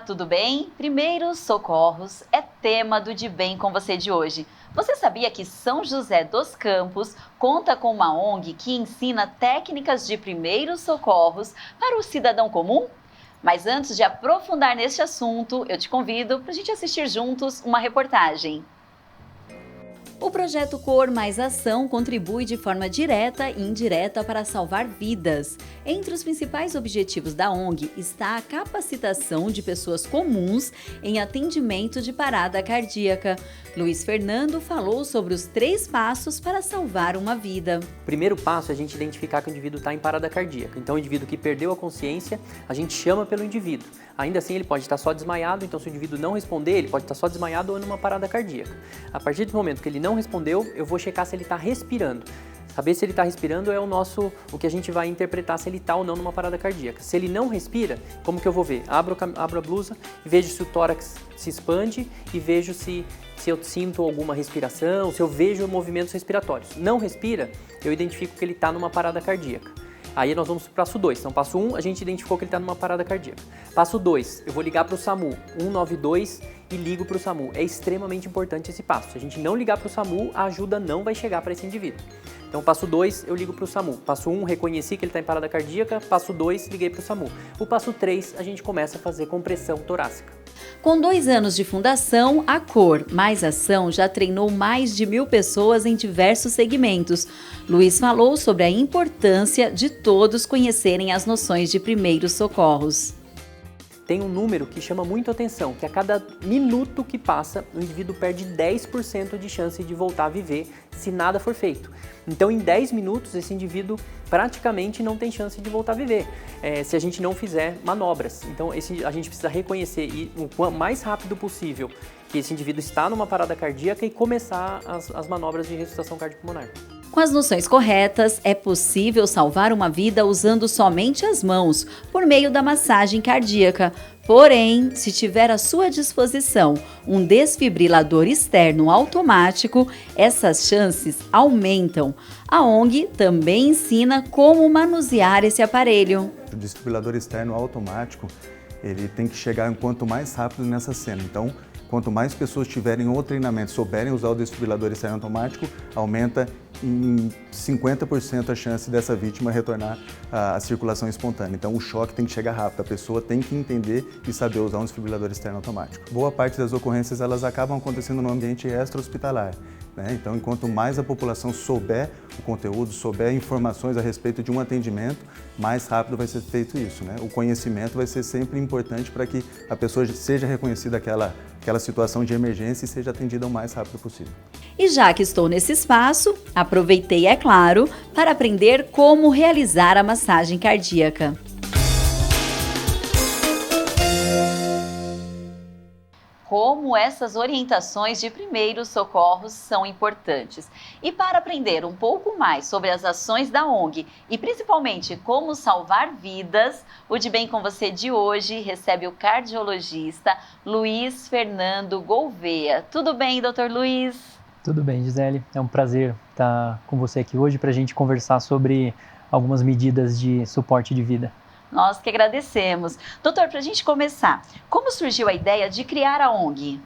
tudo bem? Primeiros socorros é tema do De Bem com Você de hoje. Você sabia que São José dos Campos conta com uma ONG que ensina técnicas de primeiros socorros para o cidadão comum? Mas antes de aprofundar neste assunto, eu te convido para a gente assistir juntos uma reportagem. O projeto Cor Mais Ação contribui de forma direta e indireta para salvar vidas. Entre os principais objetivos da ONG está a capacitação de pessoas comuns em atendimento de parada cardíaca. Luiz Fernando falou sobre os 3 passos para salvar uma vida. O primeiro passo é a gente identificar que o indivíduo está em parada cardíaca. Então, o indivíduo que perdeu a consciência, a gente chama pelo indivíduo. Ainda assim, ele pode estar só desmaiado, então se o indivíduo não responder, ele pode estar só desmaiado ou numa parada cardíaca. A partir do momento que ele não respondeu, eu vou checar se ele está respirando. Saber se ele está respirando é o que a gente vai interpretar se ele está ou não numa parada cardíaca. Se ele não respira, como que eu vou ver? Abro a blusa e vejo se o tórax se expande e vejo se eu sinto alguma respiração, se eu vejo movimentos respiratórios. Não respira, eu identifico que ele está numa parada cardíaca. Aí nós vamos para o passo 2. Então, passo 1, a gente identificou que ele está numa parada cardíaca. Passo 2, eu vou ligar para o SAMU, 192 e ligo para o SAMU. É extremamente importante esse passo. Se a gente não ligar para o SAMU, a ajuda não vai chegar para esse indivíduo. Então, passo 2, eu ligo para o SAMU. Passo 1, reconheci que ele está em parada cardíaca. Passo 2, liguei para o SAMU. O passo 3, a gente começa a fazer compressão torácica. Com 2 anos de fundação, a Cor Mais Ação já treinou mais de 1.000 pessoas em diversos segmentos. Luiz falou sobre a importância de todos conhecerem as noções de primeiros socorros. Tem um número que chama muito atenção, que a cada minuto que passa, o indivíduo perde 10% de chance de voltar a viver se nada for feito. Então, em 10 minutos, esse indivíduo praticamente não tem chance de voltar a viver, se a gente não fizer manobras. Então, a gente precisa reconhecer o mais rápido possível que esse indivíduo está numa parada cardíaca e começar as manobras de ressuscitação cardiopulmonar. Com as noções corretas, é possível salvar uma vida usando somente as mãos, por meio da massagem cardíaca. Porém, se tiver à sua disposição um desfibrilador externo automático, essas chances aumentam. A ONG também ensina como manusear esse aparelho. O desfibrilador externo automático, ele tem que chegar quanto mais rápido nessa cena. Então, quanto mais pessoas tiverem o treinamento, souberem usar o desfibrilador externo automático, aumenta em 50% a chance dessa vítima retornar à circulação espontânea. Então, o choque tem que chegar rápido, a pessoa tem que entender e saber usar um desfibrilador externo automático. Boa parte das ocorrências elas acabam acontecendo no ambiente extra-hospitalar. Então, enquanto mais a população souber o conteúdo, souber informações a respeito de um atendimento, mais rápido vai ser feito isso. O conhecimento vai ser sempre importante para que a pessoa seja reconhecida aquela situação de emergência e seja atendida o mais rápido possível. E já que estou nesse espaço, aproveitei, é claro, para aprender como realizar a massagem cardíaca. Como essas orientações de primeiros socorros são importantes. E para aprender um pouco mais sobre as ações da ONG e principalmente como salvar vidas, o De Bem com Você de hoje recebe o cardiologista Luiz Fernando Gouveia. Tudo bem, doutor Luiz? Tudo bem, Gisele. É um prazer estar com você aqui hoje para a gente conversar sobre algumas medidas de suporte de vida. Nós que agradecemos. Doutor, para a gente começar, como surgiu a ideia de criar a ONG?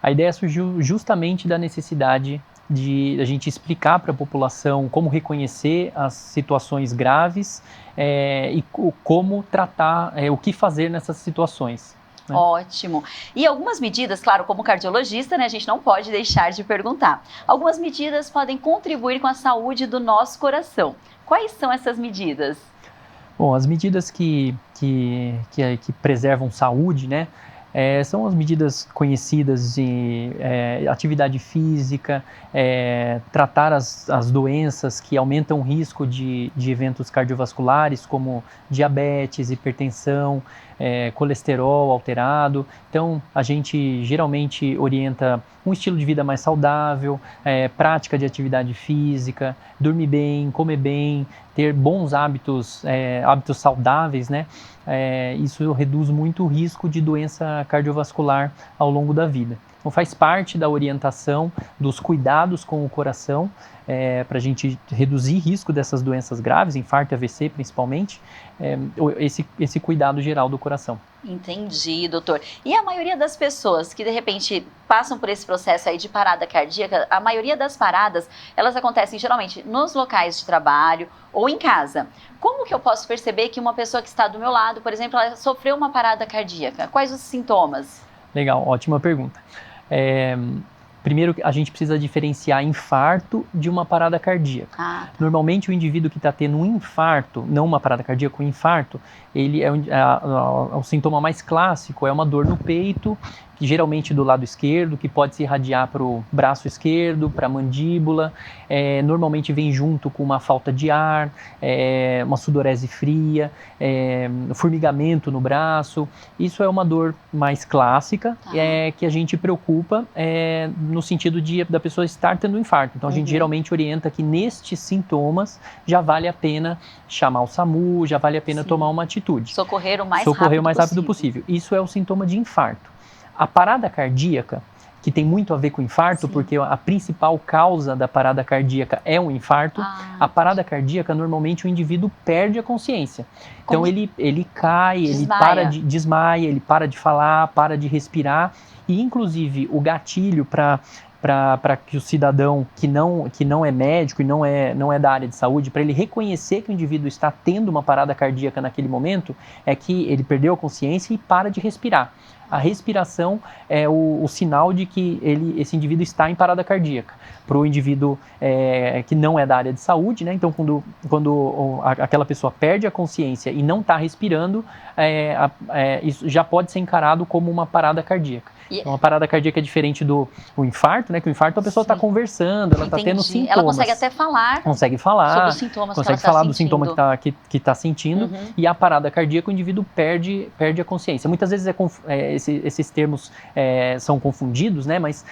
A ideia surgiu justamente da necessidade de a gente explicar para a população como reconhecer as situações graves e como tratar, o que fazer nessas situações. Ótimo. E algumas medidas, claro, como cardiologista, a gente não pode deixar de perguntar. Algumas medidas podem contribuir com a saúde do nosso coração. Quais são essas medidas? Bom, as medidas que preservam saúde, são as medidas conhecidas de atividade física, tratar as doenças que aumentam o risco de eventos cardiovasculares, como diabetes, hipertensão, colesterol alterado. Então, a gente geralmente orienta um estilo de vida mais saudável, prática de atividade física, dormir bem, comer bem, ter bons hábitos saudáveis, isso reduz muito o risco de doença cardiovascular ao longo da vida. Então faz parte da orientação dos cuidados com o coração, para a gente reduzir risco dessas doenças graves, infarto e AVC principalmente, esse cuidado geral do coração. Entendi, doutor. E a maioria das pessoas que de repente passam por esse processo aí de parada cardíaca, a maioria das paradas, elas acontecem geralmente nos locais de trabalho ou em casa. Como que eu posso perceber que uma pessoa que está do meu lado, por exemplo, ela sofreu uma parada cardíaca? Quais os sintomas? Legal, ótima pergunta. Primeiro, a gente precisa diferenciar infarto de uma parada cardíaca. Tá. Normalmente, o indivíduo que está tendo um infarto, não uma parada cardíaca, um infarto, ele o sintoma mais clássico é uma dor no peito, que geralmente do lado esquerdo, que pode se irradiar para o braço esquerdo, para a mandíbula, normalmente vem junto com uma falta de ar, uma sudorese fria, formigamento no braço. Isso é uma dor mais clássica, que a gente preocupa no sentido da pessoa estar tendo um infarto. Então a gente geralmente orienta que nestes sintomas já vale a pena chamar o SAMU, já vale a pena tomar uma atitude. Socorrer o mais rápido possível. Isso é o sintoma de infarto. A parada cardíaca, que tem muito a ver com infarto, porque a principal causa da parada cardíaca é um infarto, a parada cardíaca, normalmente o indivíduo perde a consciência. Então ele cai, desmaia, ele para de falar, para de respirar, e inclusive o gatilho para que o cidadão que não é médico e não é da área de saúde, para ele reconhecer que o indivíduo está tendo uma parada cardíaca naquele momento, é que ele perdeu a consciência e para de respirar. A respiração é o sinal de que esse indivíduo está em parada cardíaca. Para o indivíduo que não é da área de saúde, né? Então quando aquela pessoa perde a consciência e não está respirando, isso já pode ser encarado como uma parada cardíaca. Então, uma parada cardíaca é diferente do infarto, né? Que o infarto a pessoa está conversando, ela está tendo sintomas. Ela consegue até falar. Consegue falar. Sobre os sintomas consegue que ela falar tá do sintoma que está sentindo. E a parada cardíaca, o indivíduo perde a consciência. Muitas vezes esses termos são confundidos, né? Mas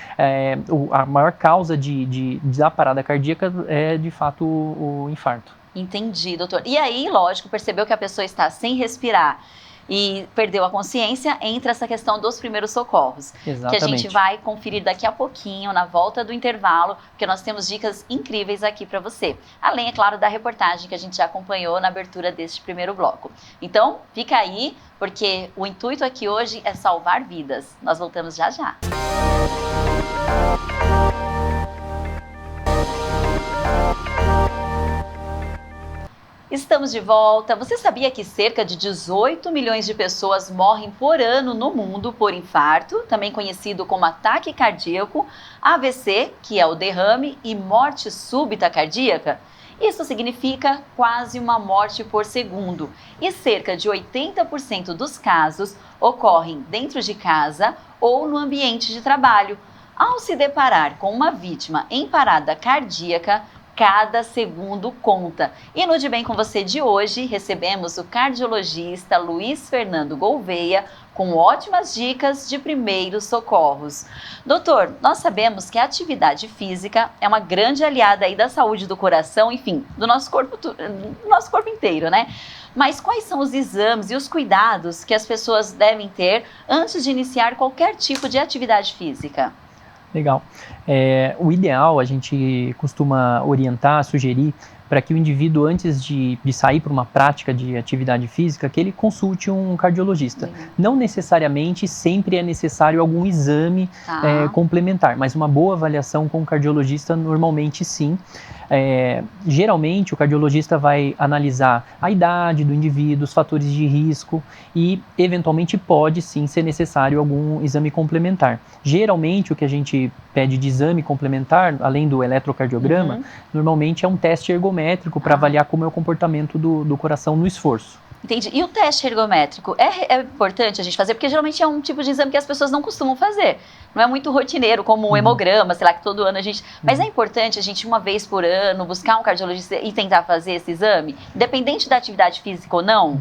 a maior causa da parada cardíaca é, de fato, o infarto. Entendi, doutor. E aí, lógico, percebeu que a pessoa está sem respirar e perdeu a consciência, entra essa questão dos primeiros socorros. Exatamente. Que a gente vai conferir daqui a pouquinho, na volta do intervalo, porque nós temos dicas incríveis aqui para você. Além, é claro, da reportagem que a gente já acompanhou na abertura deste primeiro bloco. Então, fica aí, porque o intuito aqui hoje é salvar vidas. Nós voltamos já já. Estamos de volta. Você sabia que cerca de 18 milhões de pessoas morrem por ano no mundo por infarto, também conhecido como ataque cardíaco, AVC, que é o derrame, e morte súbita cardíaca? Isso significa quase uma morte por segundo. E cerca de 80% dos casos ocorrem dentro de casa ou no ambiente de trabalho. Ao se deparar com uma vítima em parada cardíaca, cada segundo conta. E no De Bem com Você de hoje, recebemos o cardiologista Luiz Fernando Gouveia com ótimas dicas de primeiros socorros. Doutor, nós sabemos que a atividade física é uma grande aliada aí da saúde do coração, enfim, do nosso corpo inteiro, né? Mas quais são os exames e os cuidados que as pessoas devem ter antes de iniciar qualquer tipo de atividade física? Legal. O ideal, a gente costuma orientar, sugerir, para que o indivíduo, antes de sair para uma prática de atividade física, que ele consulte um cardiologista. Não necessariamente sempre é necessário algum exame complementar, mas uma boa avaliação com o cardiologista, normalmente sim. Geralmente o cardiologista vai analisar a idade do indivíduo, os fatores de risco e eventualmente pode sim ser necessário algum exame complementar. Geralmente o que a gente pede de exame complementar, além do eletrocardiograma, normalmente é um teste ergométrico para avaliar como é o comportamento do coração no esforço. Entendi. E o teste ergométrico é importante a gente fazer? Porque geralmente é um tipo de exame que as pessoas não costumam fazer. Não é muito rotineiro, como um hemograma, sei lá, que todo ano a gente... Mas é importante a gente, uma vez por ano, buscar um cardiologista e tentar fazer esse exame? Independente da atividade física ou não?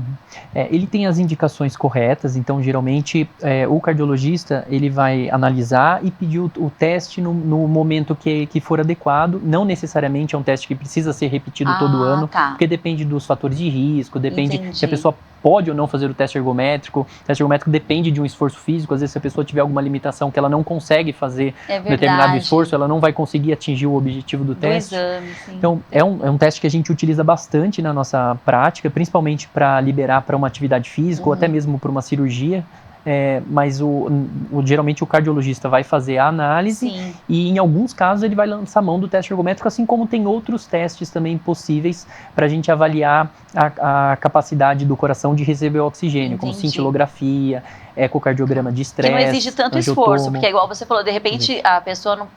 Ele tem as indicações corretas, então geralmente o cardiologista ele vai analisar e pedir o teste no momento que for adequado. Não necessariamente é um teste que precisa ser repetido todo ano, porque depende dos fatores de risco, depende se a pessoa pode ou não fazer o teste ergométrico. O teste ergométrico depende de um esforço físico, às vezes se a pessoa tiver alguma limitação que ela não consegue fazer um determinado esforço, ela não vai conseguir atingir o objetivo do teste. Exame, sim. Então, é um teste que a gente utiliza bastante na nossa prática, principalmente para liberar para uma atividade física ou até mesmo para uma cirurgia. Mas geralmente o cardiologista vai fazer a análise. Sim. E em alguns casos ele vai lançar mão do teste ergométrico, assim como tem outros testes também possíveis para a gente avaliar a capacidade do coração de receber o oxigênio, como cintilografia, ecocardiograma de estresse. Que não exige tanto esforço, porque igual você falou, de repente a pessoa não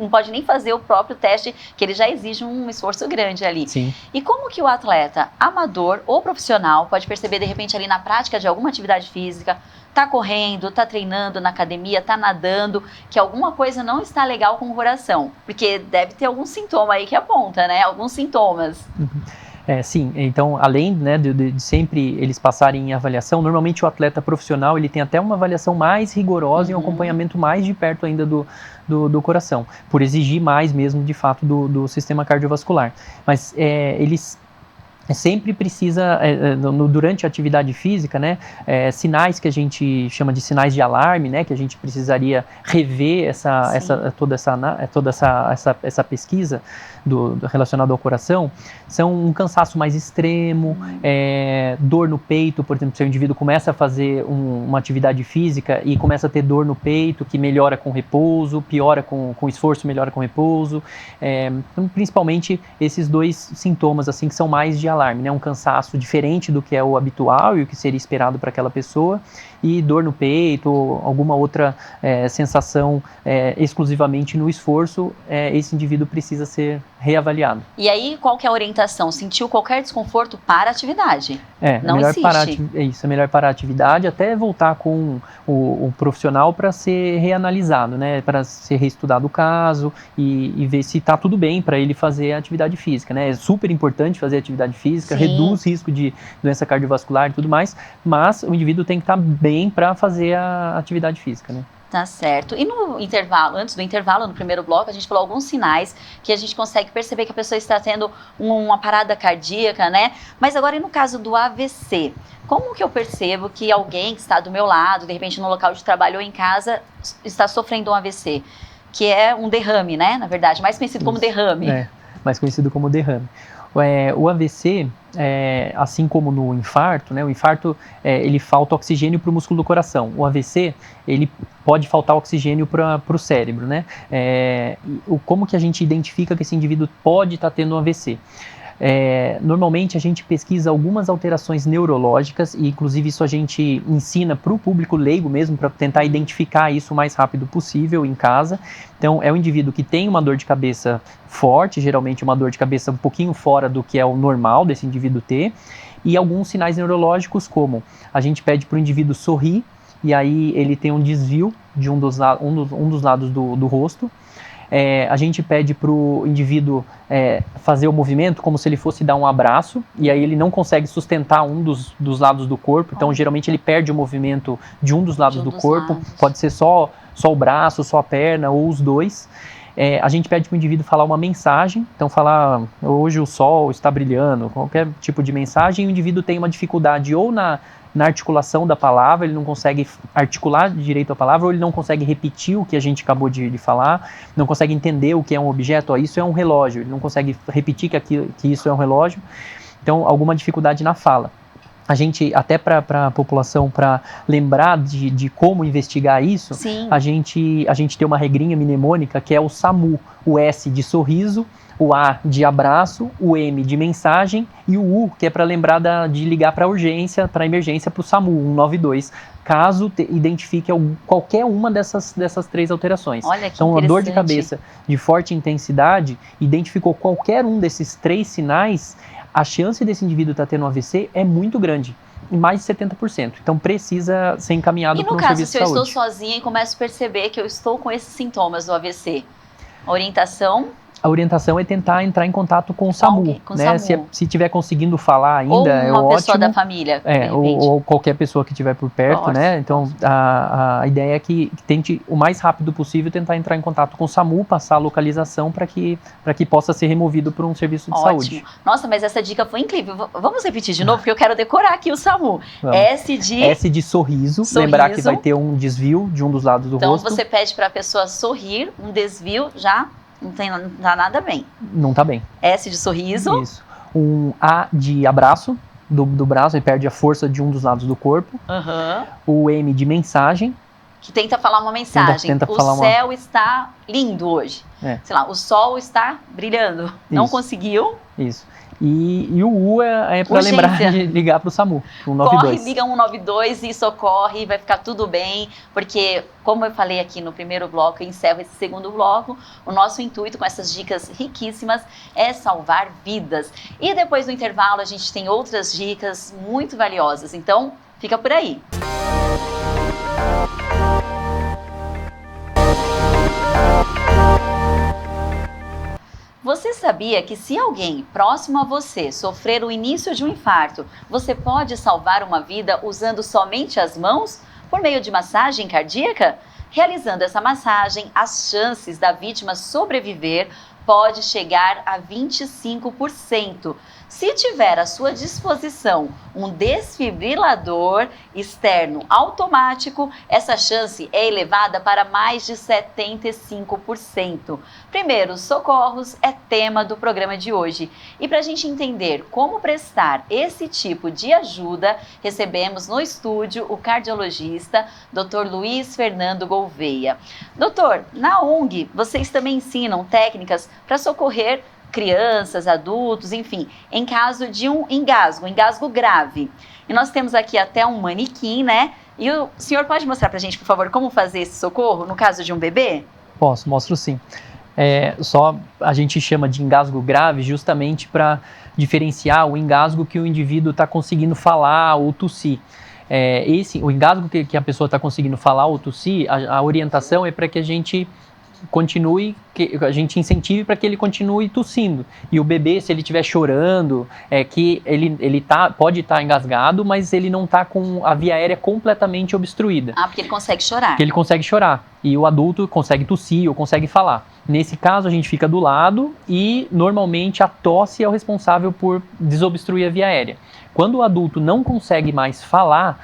pode nem fazer o próprio teste, que ele já exige um esforço grande ali. Sim. E como que o atleta amador ou profissional pode perceber de repente ali na prática de alguma atividade física, tá correndo, tá treinando na academia, tá nadando, que alguma coisa não está legal com o coração? Porque deve ter algum sintoma aí que aponta, né? Alguns sintomas. Sim, então além, né, de sempre eles passarem em avaliação, normalmente o atleta profissional ele tem até uma avaliação mais rigorosa e um acompanhamento mais de perto ainda do coração, por exigir mais mesmo de fato do sistema cardiovascular. Mas eles sempre precisa, durante a atividade física, né, sinais que a gente chama de sinais de alarme, né, que a gente precisaria rever toda essa pesquisa relacionada ao coração, são um cansaço mais extremo, dor no peito, por exemplo, se o indivíduo começa a fazer uma atividade física e começa a ter dor no peito, que melhora com repouso, piora com esforço, melhora com repouso, então, principalmente esses dois sintomas assim que são mais de alarme, né? Um cansaço diferente do que é o habitual e o que seria esperado para aquela pessoa, e dor no peito, ou alguma outra sensação exclusivamente no esforço, esse indivíduo precisa ser reavaliado. E aí, qual que é a orientação? Sentiu qualquer desconforto para a atividade? Não melhor insiste. É melhor parar a atividade até voltar com o profissional para ser reanalisado, né? Para ser reestudado o caso e ver se está tudo bem para ele fazer a atividade física, né? É super importante fazer atividade física, reduz risco de doença cardiovascular e tudo mais, mas o indivíduo tem que estar bem para fazer a atividade física, né? Tá certo. E no intervalo, antes do intervalo, no primeiro bloco, a gente falou alguns sinais que a gente consegue perceber que a pessoa está tendo uma parada cardíaca, né? Mas agora, e no caso do AVC? Como que eu percebo que alguém que está do meu lado, de repente no local de trabalho ou em casa, está sofrendo um AVC? Que é um derrame, né? Na verdade, mais conhecido como derrame. Mais conhecido como derrame. O AVC, assim como no infarto, né, o infarto ele falta oxigênio para o músculo do coração. O AVC, ele pode faltar oxigênio para o cérebro, né? Como que a gente identifica que esse indivíduo pode estar tendo um AVC? Normalmente a gente pesquisa algumas alterações neurológicas e inclusive isso a gente ensina para o público leigo mesmo, para tentar identificar isso o mais rápido possível em casa. Então é um indivíduo que tem uma dor de cabeça forte, geralmente uma dor de cabeça um pouquinho fora do que é o normal desse indivíduo ter, e alguns sinais neurológicos como a gente pede para o indivíduo sorrir e aí ele tem um desvio de um dos lados do rosto. A gente pede para o indivíduo fazer o movimento como se ele fosse dar um abraço, e aí ele não consegue sustentar um dos lados do corpo, então geralmente ele perde o movimento de um dos lados do corpo, pode ser só o braço, só a perna ou os dois. A gente pede para o indivíduo falar uma mensagem, então falar hoje o sol está brilhando, qualquer tipo de mensagem, e o indivíduo tem uma dificuldade ou na articulação da palavra, ele não consegue articular direito a palavra, ou ele não consegue repetir o que a gente acabou de falar, não consegue entender o que é um objeto, isso é um relógio, ele não consegue repetir que isso é um relógio, então alguma dificuldade na fala. A gente, até para a população, para lembrar de como investigar isso, a gente tem uma regrinha mnemônica que é o SAMU, o S de sorriso, o A de abraço, o M de mensagem e o U, que é para lembrar de ligar para urgência, para emergência, para o SAMU 192, caso identifique qualquer uma dessas três alterações. Olha que então, a dor de cabeça de forte intensidade, identificou qualquer um desses três sinais, a chance desse indivíduo estar tendo um AVC é muito grande, em mais de 70%. Então, precisa ser encaminhado para um serviço de saúde. E no caso, se eu estou sozinha e começo a perceber que eu estou com esses sintomas do AVC, a orientação? a orientação é tentar entrar em contato com o SAMU, com o né? SAMU. Se tiver conseguindo falar ainda, ou é uma pessoa ótimo. da família, de repente. Ou qualquer pessoa que estiver por perto, Nossa, né? Então, a ideia é que tente, o mais rápido possível, tentar entrar em contato com o SAMU, passar a localização para que possa ser removido por um serviço de saúde. Nossa, mas essa dica foi incrível. Vamos repetir de novo, porque eu quero decorar aqui o SAMU. Vamos. S de sorriso. Lembrar que vai ter um desvio de um dos lados do rosto. Então, você pede para a pessoa sorrir, um desvio já não tá nada bem. Não tá bem. S de sorriso. Isso. Um A de abraço do braço, ele perde a força de um dos lados do corpo. O M de mensagem. Que tenta falar uma mensagem. O céu está lindo hoje. Sei lá, o sol está brilhando. Não conseguiu. Isso. E o U é para lembrar de ligar para o SAMU, 192. Corre, liga 192 e socorre, vai ficar tudo bem, porque, como eu falei aqui no primeiro bloco, eu encerro esse segundo bloco, o nosso intuito com essas dicas riquíssimas é salvar vidas. E depois do intervalo a gente tem outras dicas muito valiosas, então fica por aí. Você sabia que se alguém próximo a você sofrer o início de um infarto, você pode salvar uma vida usando somente as mãos por meio de massagem cardíaca? Realizando essa massagem, as chances da vítima sobreviver pode chegar a 25%. Se tiver à sua disposição um desfibrilador externo automático, essa chance é elevada para mais de 75%. Primeiros socorros é tema do programa de hoje. E para a gente entender como prestar esse tipo de ajuda, recebemos no estúdio o cardiologista Dr. Luiz Fernando Gouveia. Doutor, na ONG, vocês também ensinam técnicas para socorrer crianças, adultos, enfim, em caso de um engasgo grave. E nós temos aqui até um manequim, né? E o senhor pode mostrar pra gente, por favor, como fazer esse socorro no caso de um bebê? Mostro sim. Só a gente chama de engasgo grave justamente para diferenciar o engasgo que o indivíduo está conseguindo falar ou tossir. O engasgo que a pessoa está conseguindo falar ou tossir, a orientação é para que a gente que a gente incentive para que ele continue tossindo. E o bebê, se ele estiver chorando, que ele pode estar engasgado, mas ele não está com a via aérea completamente obstruída. Porque ele consegue chorar. Porque ele consegue chorar. E o adulto consegue tossir ou consegue falar. Nesse caso, a gente fica do lado e, normalmente, a tosse é o responsável por desobstruir a via aérea. Quando o adulto não consegue mais falar,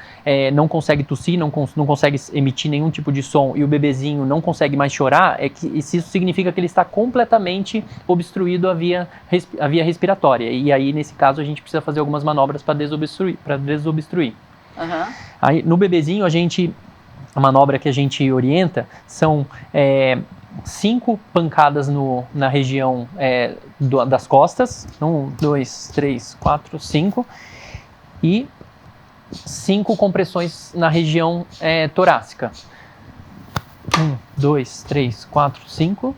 não consegue tossir, não consegue emitir nenhum tipo de som e o bebezinho não consegue mais chorar, isso significa que ele está completamente obstruído a via respiratória. E aí, nesse caso, a gente precisa fazer algumas manobras para desobstruir. Aí, no bebezinho, a manobra que a gente orienta são 5 pancadas na região das costas. 1, 2, 3, 4, 5. E 5 compressões na região torácica. 1, 2, 3, 4, 5.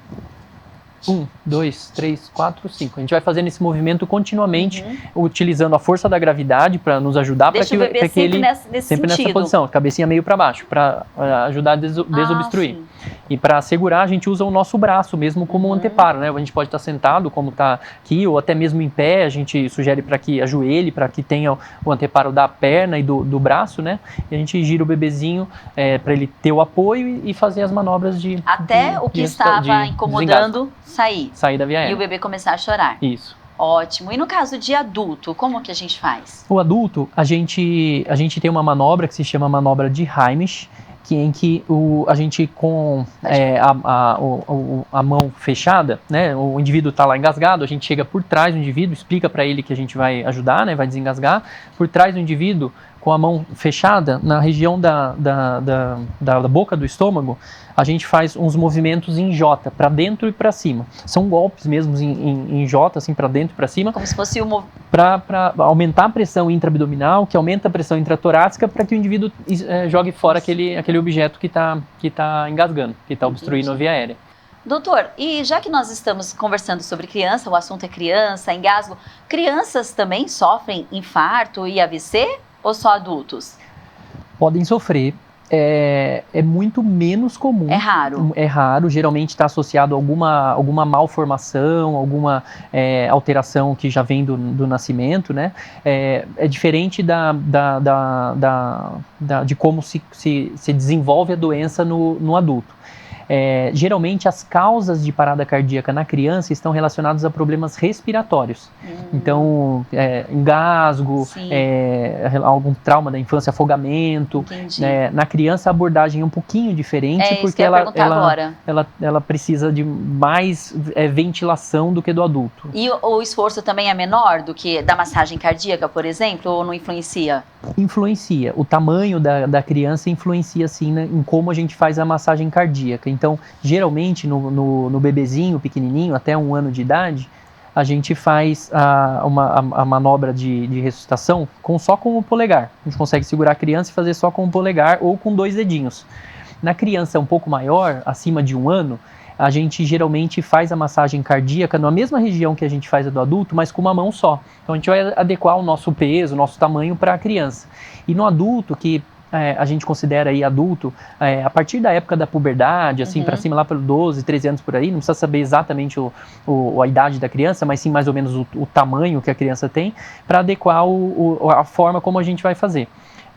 1, 2, 3, 4, 5. A gente vai fazendo esse movimento continuamente, utilizando a força da gravidade para nos ajudar, para que ele sempre nessa posição, cabecinha meio para baixo, para ajudar a desobstruir. E para segurar, a gente usa o nosso braço mesmo como um anteparo, né? A gente pode estar sentado, como está aqui, ou até mesmo em pé. A gente sugere para que ajoelhe, para que tenha o anteparo da perna e do braço, né? E a gente gira o bebezinho para ele ter o apoio e fazer as manobras de o que estava incomodando sair da via aérea. E o bebê começar a chorar. Isso. Ótimo. E no caso de adulto, como que a gente faz? O adulto, a gente tem uma manobra que se chama manobra de Heimlich, em que a gente com a mão fechada, né, o indivíduo está lá engasgado, a gente chega por trás do indivíduo, explica para ele que a gente vai ajudar, né, vai desengasgar, por trás do indivíduo, com a mão fechada, na região da boca do estômago, a gente faz uns movimentos em J, para dentro e para cima. São golpes mesmo em J, assim, para dentro e para cima. Como se fosse para aumentar a pressão intraabdominal, que aumenta a pressão intratorácica, para que o indivíduo jogue fora aquele objeto que tá engasgando, que está obstruindo a via aérea. Doutor, e já que nós estamos conversando sobre criança, o assunto é criança, engasgo, crianças também sofrem infarto e AVC ou só adultos? Podem sofrer. é muito menos comum. É raro. É raro, geralmente está associado a alguma malformação, alguma alteração que já vem do nascimento, né? É diferente de como se desenvolve a doença no adulto. Geralmente as causas de parada cardíaca na criança estão relacionadas a problemas respiratórios. Então, engasgo, algum trauma da infância, afogamento. Na criança a abordagem é um pouquinho diferente, porque ela precisa de mais ventilação do que do adulto. E o esforço também é menor do que da massagem cardíaca, por exemplo, ou não influencia? Influencia. O tamanho da criança influencia, sim, em como a gente faz a massagem cardíaca. Então, geralmente, no bebezinho pequenininho, até 1 ano de idade, a gente faz a manobra de ressuscitação só com o polegar. A gente consegue segurar a criança e fazer só com o polegar ou com 2 dedinhos. Na criança um pouco maior, acima de 1 ano, a gente geralmente faz a massagem cardíaca na mesma região que a gente faz a do adulto, mas com uma mão só. Então a gente vai adequar o nosso peso, o nosso tamanho para a criança. E no adulto, que a gente considera aí adulto, a partir da época da puberdade, assim, para cima, lá pelos 12, 13 anos por aí, não precisa saber exatamente a idade da criança, mas sim mais ou menos o tamanho que a criança tem, para adequar a forma como a gente vai fazer.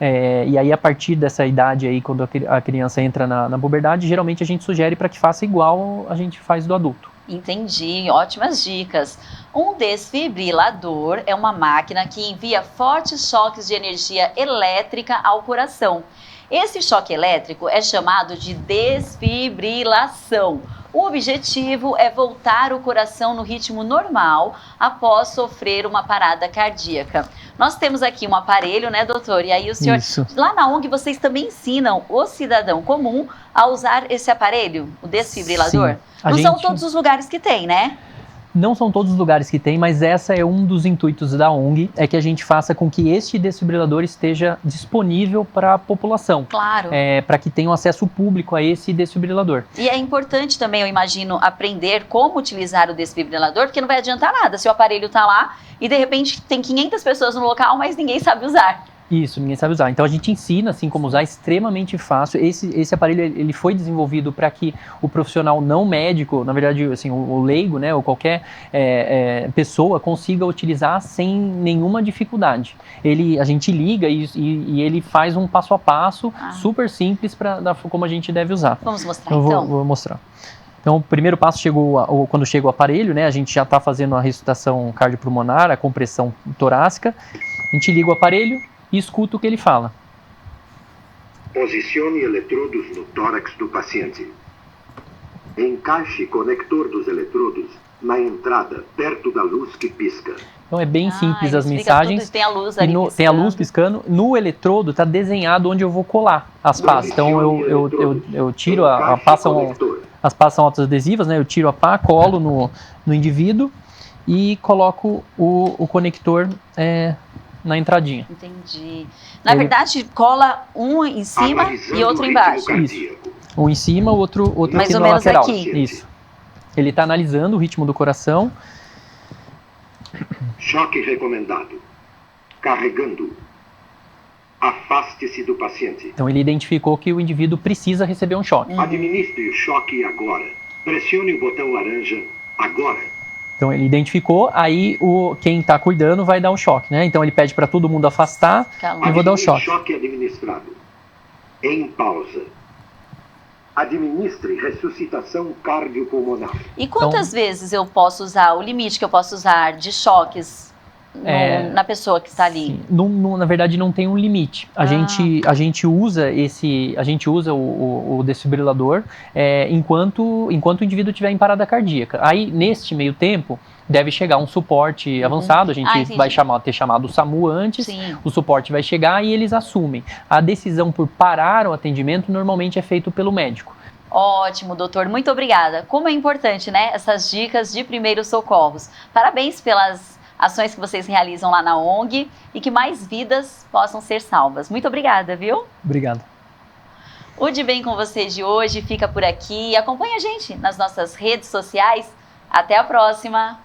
E aí, a partir dessa idade aí, quando a criança entra na puberdade, geralmente a gente sugere para que faça igual a gente faz do adulto. Entendi, ótimas dicas. Um desfibrilador é uma máquina que envia fortes choques de energia elétrica ao coração. Esse choque elétrico é chamado de desfibrilação. O objetivo é voltar o coração no ritmo normal após sofrer uma parada cardíaca. Nós temos aqui um aparelho, né, doutor? E aí o senhor, lá na ONG, vocês também ensinam o cidadão comum a usar esse aparelho, o desfibrilador? Sim. São todos os lugares que tem, né? Não são todos os lugares que tem, mas essa é um dos intuitos da ONG, é que a gente faça com que este desfibrilador esteja disponível para a população. Claro. Para que tenham acesso público a esse desfibrilador. E é importante também, eu imagino, aprender como utilizar o desfibrilador, porque não vai adiantar nada se o aparelho está lá e de repente tem 500 pessoas no local, mas ninguém sabe usar. Isso, ninguém sabe usar. Então a gente ensina assim como usar, é extremamente fácil. Esse aparelho ele foi desenvolvido para que o profissional não médico, na verdade assim, o leigo, né, ou qualquer pessoa consiga utilizar sem nenhuma dificuldade. A gente liga e ele faz um passo a passo super simples como a gente deve usar. Vamos mostrar então? Vou mostrar. Então, o primeiro passo quando chega o aparelho, né? A gente já está fazendo a ressuscitação cardiopulmonar, a compressão torácica. A gente liga o aparelho e escuta o que ele fala. Posicione eletrodos no tórax do paciente. Encaixe conector dos eletrodos na entrada, perto da luz que pisca. Então é bem simples as mensagens. Tem a luz ali piscando. Tem a luz piscando. No eletrodo está desenhado onde eu vou colar as pás. Então eu tiro as pás são autoadesivas, né? Eu tiro a pá, colo no indivíduo e coloco o conector na entradinha. Entendi. Na verdade, cola um em cima e outro embaixo. Isso. Um em cima, o outro mais aqui ou na menos lateral. Aqui. Isso. Ele está analisando o ritmo do coração. Choque recomendado. Carregando. Afaste-se do paciente. Então ele identificou que o indivíduo precisa receber um choque. Administre o choque agora. Pressione o botão laranja agora. Então ele identificou, aí quem está cuidando vai dar um choque, né? Então ele pede para todo mundo afastar e vou dar o choque. Choque administrado. Em pausa. Administre ressuscitação cardiopulmonar. E quantas vezes eu posso usar, o limite que eu posso usar de choques na pessoa que está ali? Sim. Na verdade não tem um limite. A gente usa o desfibrilador enquanto o indivíduo estiver em parada cardíaca. Aí neste meio tempo deve chegar um suporte avançado, a gente vai ter chamado o SAMU antes, o suporte vai chegar e eles assumem. A decisão por parar o atendimento normalmente é feito pelo médico. Ótimo, doutor, muito obrigada. Como é importante, né, essas dicas de primeiros socorros. Parabéns pelas ações que vocês realizam lá na ONG e que mais vidas possam ser salvas. Muito obrigada, viu? Obrigado. O De Bem com Você de hoje fica por aqui. Acompanhe a gente nas nossas redes sociais. Até a próxima!